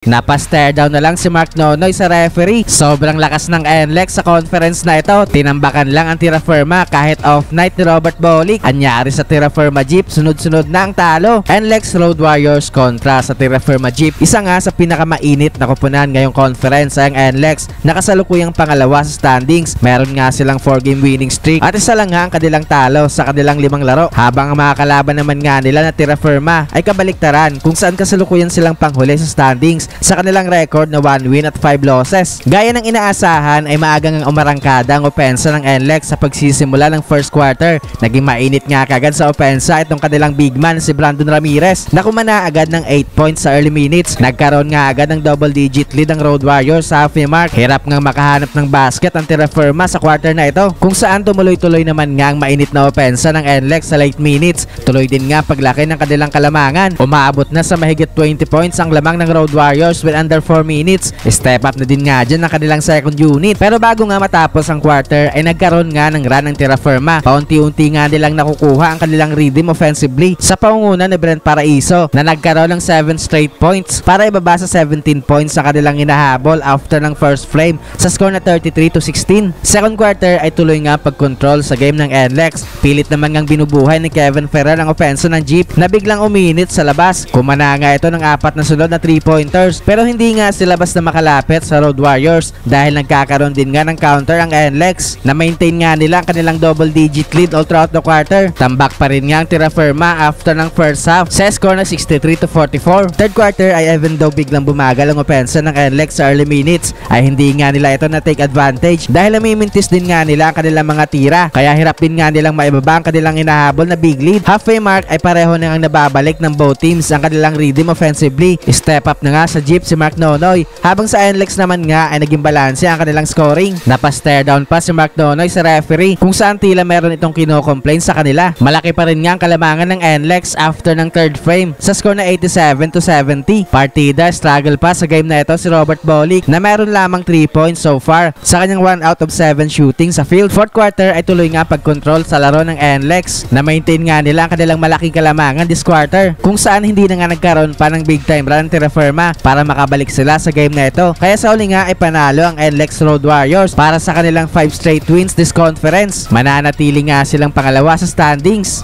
Napa-stare down na lang si Mark Nonoy sa referee. Sobrang lakas ng NLEX sa conference na ito. Tinambakan lang ang Terra Firma kahit off night ni Robert Bolick. Anyari sa Terra Firma Jeep, sunod-sunod na ang talo. NLEX Road Warriors kontra sa Terra Firma Jeep. Isa nga sa pinakamainit na kupunan ngayong conference ang NLEX. Nakasalukuyang pangalawa sa standings. Meron nga silang 4-game winning streak at isa lang nga ang kanilang talo sa kanilang 5 laro. Habang ang mga kalaban naman nga nila na Terra Firma ay kabaliktaran kung saan kasalukuyan silang panghuli sa standings sa kanilang record na 1 win at 5 losses. Gaya ng inaasahan ay maagang umarangkada ang opensa ng NLEX sa pagsisimula ng first quarter. Naging mainit nga kagad sa opensa itong kanilang big man si Brandon Ramirez na kumana agad ng 8 points sa early minutes. Nagkaroon nga agad ng double digit lead ang Road Warriors sa halfway mark. Hirap nga makahanap ng basket ang Terra Firma sa quarter na ito kung saan tumuloy-tuloy naman nga ang mainit na opensa ng NLEX sa late minutes. Tuloy din nga paglaki ng kanilang kalamangan. Umaabot na sa mahigit 20 points ang lamang ng Road Warriors with under 4 minutes. Step up na din nga dyan ang kanilang second unit. Pero bago nga matapos ang quarter ay nagkaroon nga ng run ng Terra Firma. Paunti-unti nga nilang nakukuha ang kanilang rhythm offensively sa pangunguna ni Brent Paraiso na nagkaroon ng 7 straight points para ibaba sa 17 points sa kanilang hinahabol after ng first frame sa score na 33-16. Second quarter ay tuloy nga pag-control sa game ng NLEX. Pilit naman ngang binubuhay ni Kevin Ferrer ang opensa ng Jeep na biglang uminit sa labas. Kumana nga ito ng 4 na sunod na 3-pointers pero hindi nga sila basta makalapit sa Road Warriors dahil nagkakaroon din nga ng counter ang NLEX na maintain nga nila ang kanilang double digit lead all throughout the quarter. Tambak pa rin nga ang Terra Firma after ng first half sa score na 63-44. Third quarter ay even though biglang bumagal ang opensa ng NLEX sa early minutes ay hindi nga nila ito na take advantage dahil namimintis din nga nila ang kanilang mga tira kaya hirap din nga nilang maibaba ang kanilang hinahabol na big lead. Halfway mark ay pareho na ang nababalik ng both teams ang kanilang rhythm offensively. Step up na nga sa Jeep si Mark Nonoy habang sa NLEX naman nga ay naging balanse ang kanilang scoring. Napa-stare down pa si Mark Nonoy sa referee kung saan tila meron itong kino-complain sa kanila. Malaki pa rin nga ang kalamangan ng NLEX after ng third frame sa score na 87-70. Partida struggle pa sa game na ito si Robert Bolick na meron lamang 3 points so far sa kanyang 1 out of 7 shooting sa field. Fourth quarter ay tuloy nga pag-control sa laro ng NLEX na maintain nga nila ang kanilang malaking kalamangan this quarter kung saan hindi na nga nagkaroon pa ng big time run Terra Firma para makabalik sila sa game na ito. Kaya sa uli nga ay panalo ang NLEX Road Warriors para sa kanilang 5 straight wins this conference. Mananatili nga silang pangalawa sa standings.